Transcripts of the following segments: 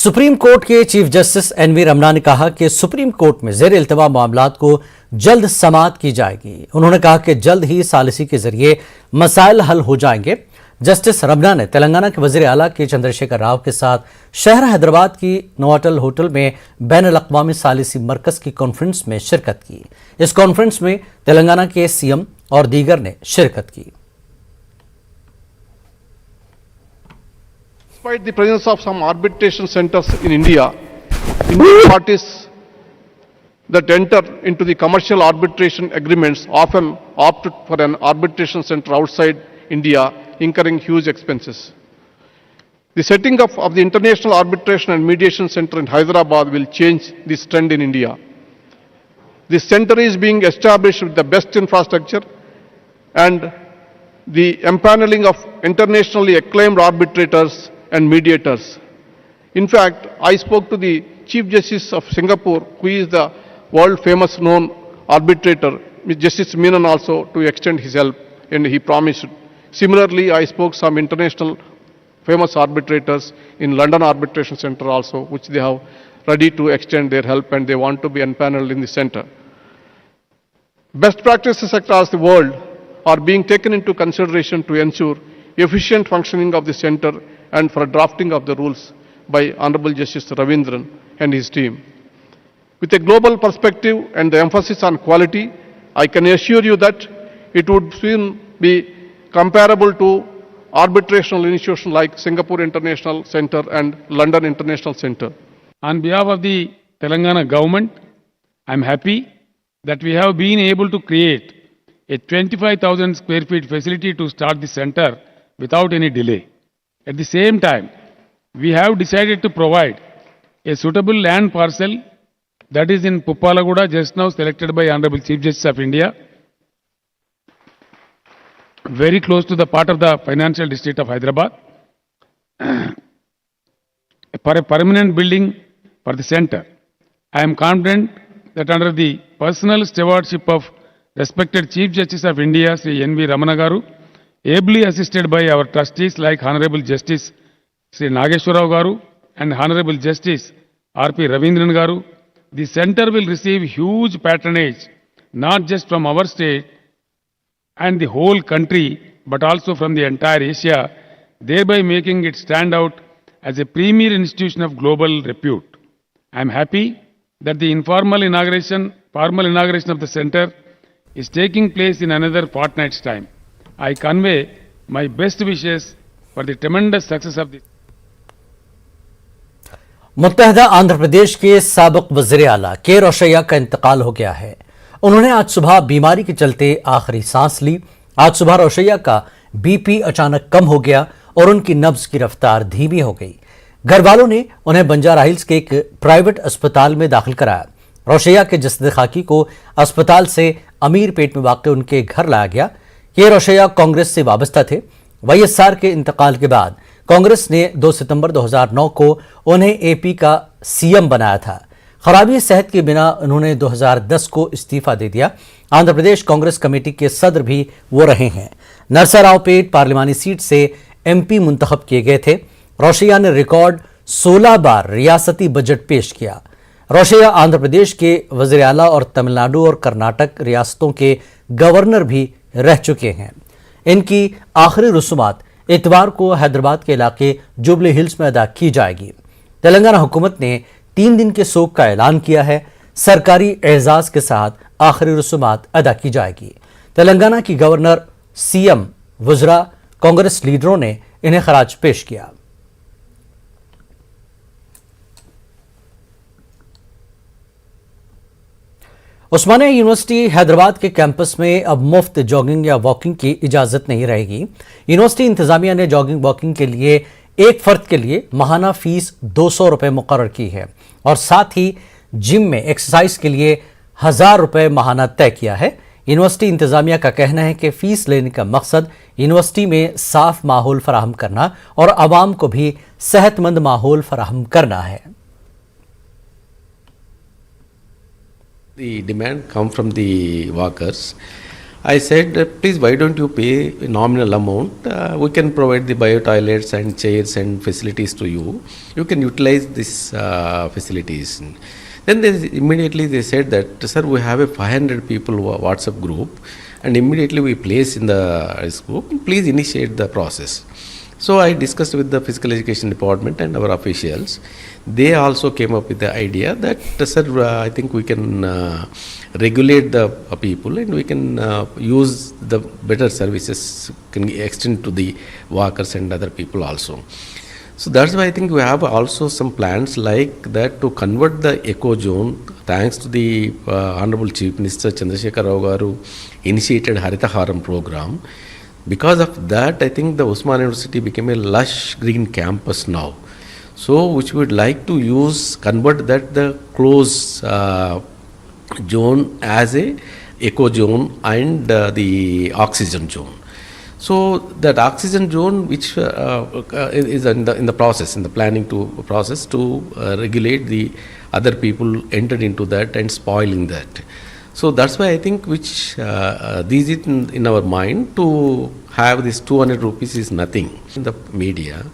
Supreme court के chief justice N V Ramna ने कहा कि सुप्रीम कोर्ट में ज़ेर इल्तवा मामलात को जल्द समाअत की जाएगी। उन्होंने कहा कि जल्द ही सालिसी के जरिए मसाइल हल हो जाएंगे। जस्टिस रमना ने तेलंगाना के वज़ीर आला के चंद्रशेखर राव के साथ शहर हैदराबाद की नोवाटल होटल में बैन अल-अक़वामी सालिसी मरकज़ की कॉन्फ्रेंस में शिरकत की। इस कॉन्फ्रेंस में तेलंगाना के सीएम और दीगर ने शिरकत की। Despite the presence of some arbitration centers in India, Indian parties that enter into the commercial arbitration agreements often opt for an arbitration center outside India, incurring huge expenses. The setting up of the International Arbitration and Mediation Center in Hyderabad will change this trend in India. This center is being established with the best infrastructure and the empaneling of internationally acclaimed arbitrators and mediators. In fact, I spoke to the Chief Justice of Singapore, who is the world famous known arbitrator, Justice Menon, also to extend his help, and he promised. Similarly, I spoke some international famous arbitrators in London Arbitration Center also, which they have ready to extend their help and they want to be empaneled in the center. Best practices across the world are being taken into consideration to ensure efficient functioning of the center and for drafting of the rules by Honorable Justice Ravindran and his team. With a global perspective and the emphasis on quality, I can assure you that it would soon be comparable to arbitrational institutions like Singapore International Center and London International Center. On behalf of the Telangana government, I am happy that we have been able to create a 25,000 square feet facility to start the center without any delay. At the same time, we have decided to provide a suitable land parcel that is in Puppalaguda, just now selected by Honorable Chief Justice of India, very close to the part of the financial district of Hyderabad, for a permanent building for the center. I am confident that under the personal stewardship of respected Chief Justice of India, Sri N.V. Ramana Garu, ably assisted by our trustees like Honorable Justice Sri Nageshwara Rao Garu and Honorable Justice R.P. Ravindran Garu, the center will receive huge patronage, not just from our state and the whole country, but also from the entire Asia, thereby making it stand out as a premier institution of global repute. I am happy that the formal inauguration of the center is taking place in another fortnight's time. I convey my best wishes for the tremendous success of the मुत्तहदा Andhra Pradesh के साबिक वज़ीर आला के रोशैया का इंतकाल हो गया है। उन्होंने आज सुबह बीमारी के चलते आखिरी सांस ली। आज सुबह रोशैया का बीपी अचानक कम हो गया और उनकी नब्ज की रफ्तार धीमी हो गई। घर वालों ने उन्हें बंजारा हिल्स के एक प्राइवेट अस्पताल में दाखिल कराया। रोशैया के जसद खाकी को अस्पताल से अमीरपेट में वाक़ उनके घर लाया गया। के रोशैया कांग्रेस से वाबस्ता थे। वाईएसआर के इंतकाल के बाद कांग्रेस ने 2 सितंबर 2009 को उन्हें एपी का सीएम बनाया था। खराबी सेहत के बिना उन्होंने 2010 को इस्तीफा दे दिया। आंध्र प्रदेश कांग्रेस कमेटी के सदर भी वो रहे हैं। नरसरावपेट पार्लिमानी सीट से एमपी मुंतखब किए गए थे। रोशैया ने रिकॉर्ड 16 बार रियासती बजट पेश किया। रोशैया आंध्र प्रदेश के वज़ीर आला और तमिलनाडु और कर्नाटक रियासतों के गवर्नर भी रह चुके हैं। इनकी आखिरी रसूमात इतवार को हैदराबाद के इलाके जुबली हिल्स में अदा की जाएगी। तेलंगाना हुकूमत ने 3 दिन के शोक का ऐलान किया है। सरकारी एजाज के साथ आखिरी रसूमात अदा की जाएगी। तेलंगाना की गवर्नर, सीएम, वज़रा, कांग्रेस लीडरों ने इन्हें खराज पेश किया। उस्मानिया यूनिवर्सिटी हैदराबाद के कैंपस में अब मुफ्त जॉगिंग या वॉकिंग की इजाजत नहीं रहेगी। यूनिवर्सिटी इंतजामिया ने जॉगिंग वॉकिंग के लिए एक फर्द के लिए माहाना फीस 200 रुपए मुकर्रर की है और साथ ही जिम में एक्सरसाइज के लिए 1000 रुपए माहाना तय किया है। यूनिवर्सिटी इंतजामिया का कहना है कि फीस लेने का मकसद यूनिवर्सिटी में साफ माहौल फराहम करना और आवाम को भी सेहतमंद माहौल फराहम करना है। The demand come from the workers. I said, please, why don't you pay a nominal amount? We can provide the bio toilets and chairs and facilities to you. You can utilize these facilities. Then immediately they said that, sir, we have a 500 people WhatsApp group, and immediately we place in this group, please initiate the process. So I discussed with the physical education department and our officials. They also came up with the idea that, sir, I think we can regulate the people, and we can use the better services, can extend to the workers and other people also. So that's why I think we have also some plans like that to convert the eco zone. Thanks to the Honorable Chief Minister Chandrasekhar Rao Garu initiated Haritaharam program. Because of that, I think the Usman University became a lush green campus now. So which we would like to convert that the closed zone as a eco zone and the oxygen zone. So that oxygen zone, which is in the process, in the planning process to regulate the other people entered into that and spoiling that. So that's why I think which these is in our mind to have this 200 rupees is nothing in the media.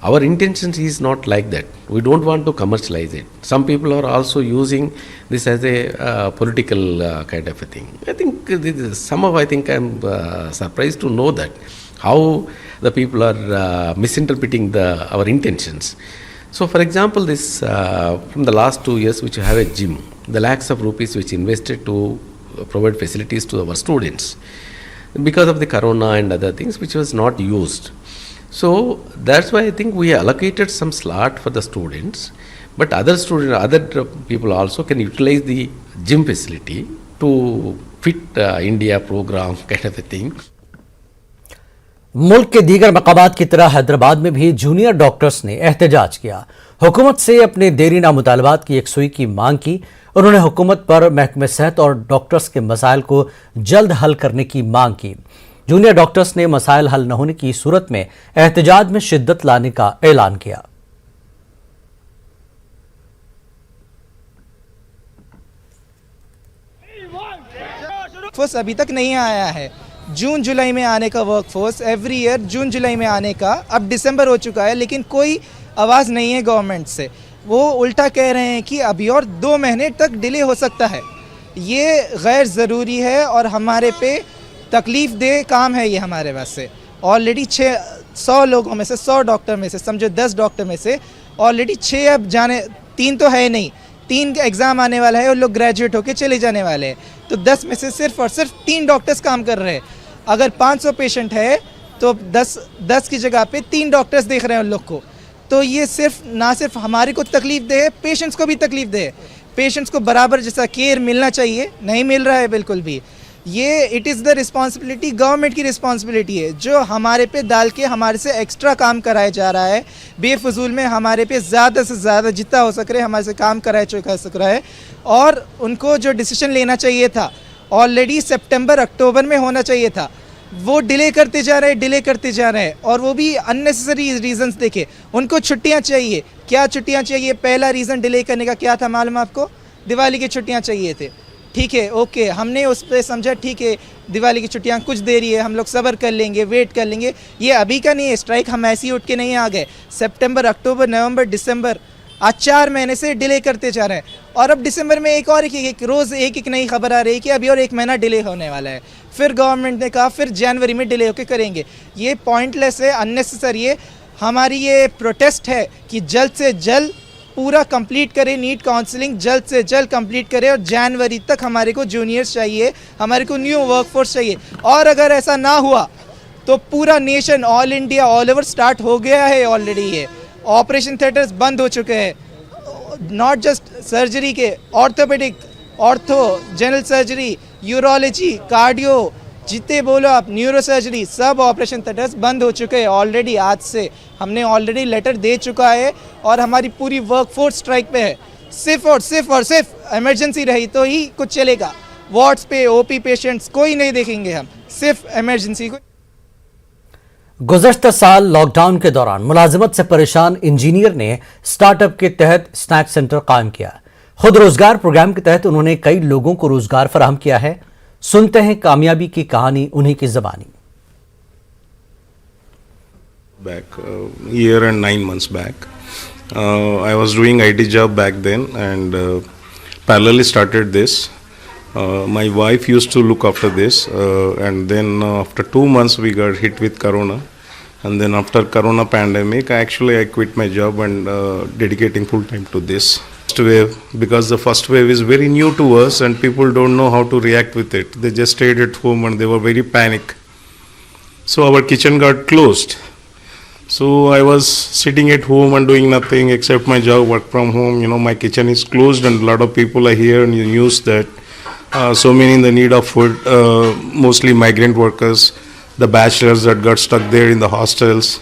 Our intention is not like that. We don't want to commercialize it. Some people are also using this as a political kind of a thing. I think somehow I think I'm surprised to know that how the people are misinterpreting our intentions. So for example, this from the last 2 years which have a gym, the lakhs of rupees which invested to provide facilities to our students because of the corona and other things which was not used. So that's why I think we allocated some slot for the students, but other people also can utilize the gym facility to fit India program kind of a thing. मुल्क के दीगर मकामात की तरह हैदराबाद में भी junior doctors ने एहतजाज किया। हुकूमत से अपने देरीना मुतालबात की यकसुई की मांग की। उन्होंने हुकूमत पर महकमे सेहत और डॉक्टर्स के मसाइल को जल्द हल करने की मांग की। जूनियर डॉक्टर्स ने मसाइल हल न होने की सूरत में एहतजाज में शिद्दत लाने का ऐलान किया। वर्कफोर्स अभी तक नहीं आया है। जून जुलाई में आने का वर्कफोर्स एवरी ईयर जून जुलाई में आने का, अब दिसंबर हो चुका है लेकिन कोई आवाज़ नहीं है गवर्नमेंट से। वो उल्टा कह रहे हैं कि अभी और 2 महीने तक डिले हो सकता है। ये गैर ज़रूरी है और हमारे पे तकलीफ़ दे काम है ये हमारे पास से। ऑलरेडी 100 लोगों में से 100 डॉक्टर में से समझो 10 डॉक्टर में से ऑलरेडी 6 अब जाने, 3 तो है नहीं, 3 का एग्ज़ाम आने वाला है और लोग ग्रेजुएट होके चले जाने वाले हैं। तो 10 में से सिर्फ और सिर्फ 3 डॉक्टर्स काम कर रहे हैं। अगर 500 पेशेंट है तो 10 की जगह पे 3 डॉक्टर्स देख रहे हैं उन लोग को। तो ये ना सिर्फ हमारे को तकलीफ़ दे, पेशेंट्स को भी तकलीफ़ दे। पेशेंट्स को बराबर जैसा केयर मिलना चाहिए, नहीं मिल रहा है बिल्कुल भी। ये it is the responsibility, government की रिस्पॉन्सिबिलिटी है जो हमारे पे डाल के हमारे से एक्स्ट्रा काम कराया जा रहा है। बेफजूल में हमारे पे ज़्यादा से ज़्यादा जितना हो सक रहे हमारे से काम कराया सक रहा है। और उनको जो डिसीजन लेना चाहिए था ऑलरेडी सितंबर अक्टूबर में होना चाहिए था, वो डिले करते जा रहे हैं और वो भी अननेसेसरी रीजंस देके। उनको छुट्टियां चाहिए। क्या छुट्टियां चाहिए? पहला रीज़न डिले करने का क्या था मालूम आपको? दिवाली की छुट्टियां चाहिए थे। ठीक है, ओके, हमने उस पर समझा, ठीक है दिवाली की छुट्टियां कुछ देरी है, हम लोग सब्र कर लेंगे, वेट कर लेंगे। ये अभी का नहीं है स्ट्राइक, हम ऐसे ही उठ के नहीं आ गए। सितंबर, अक्टूबर, नवंबर, दिसंबर, आज 4 महीने से डिले करते जा रहे हैं। और अब दिसंबर में एक रोज़ एक नई खबर आ रही है कि अभी और 1 महीना डिले होने वाला है। फिर गवर्नमेंट ने कहा फिर जनवरी में डिले होकर करेंगे। ये पॉइंटलेस है, अननेसेसरी है। हमारी ये प्रोटेस्ट है कि जल्द से जल्द पूरा कंप्लीट करें, नीट काउंसलिंग जल्द से जल्द कंप्लीट करें और जनवरी तक हमारे को जूनियर्स चाहिए, हमारे को न्यू वर्कफोर्स चाहिए। और अगर ऐसा ना हुआ तो पूरा nation, all India, all over start हो गया है ऑलरेडी। ये ऑपरेशन थिएटर्स बंद हो चुके हैं, नॉट जस्ट सर्जरी के, orthopaedic, ortho, general surgery, urology, cardio, जितने बोलो आप, न्यूरो सर्जरी, सब ऑपरेशन थिएटर्स बंद हो चुके हैं ऑलरेडी। आज से हमने ऑलरेडी लेटर दे चुका है और हमारी पूरी वर्कफोर्स स्ट्राइक पे है। सिर्फ इमरजेंसी रही तो ही कुछ चलेगा। वार्ड्स पे ओपी पेशेंट्स कोई नहीं देखेंगे हम, सिर्फ इमरजेंसी को। गुज़श्ता साल लॉकडाउन के दौरान मुलाजिमत से परेशान इंजीनियर ने स्टार्टअप के तहत स्नैक सेंटर कायम किया। खुद रोजगार प्रोग्राम के तहत उन्होंने कई लोगों को रोजगार फराहम किया है। सुनते हैं कामयाबी की कहानी उन्हीं की जबानी। Back year and 9 months back, I was doing IT job back then, and parallelly started this. My wife used to look after this, and then after 2 months we got hit with corona, and then after corona pandemic I quit my job and dedicating full time to this. First wave, because the first wave is very new to us and people don't know how to react with it. They just stayed at home and they were very panic. So our kitchen got closed. So I was sitting at home and doing nothing except my job, work from home. You know, my kitchen is closed and a lot of people are here, and you news that so many in the need of food, mostly migrant workers, the bachelors that got stuck there in the hostels.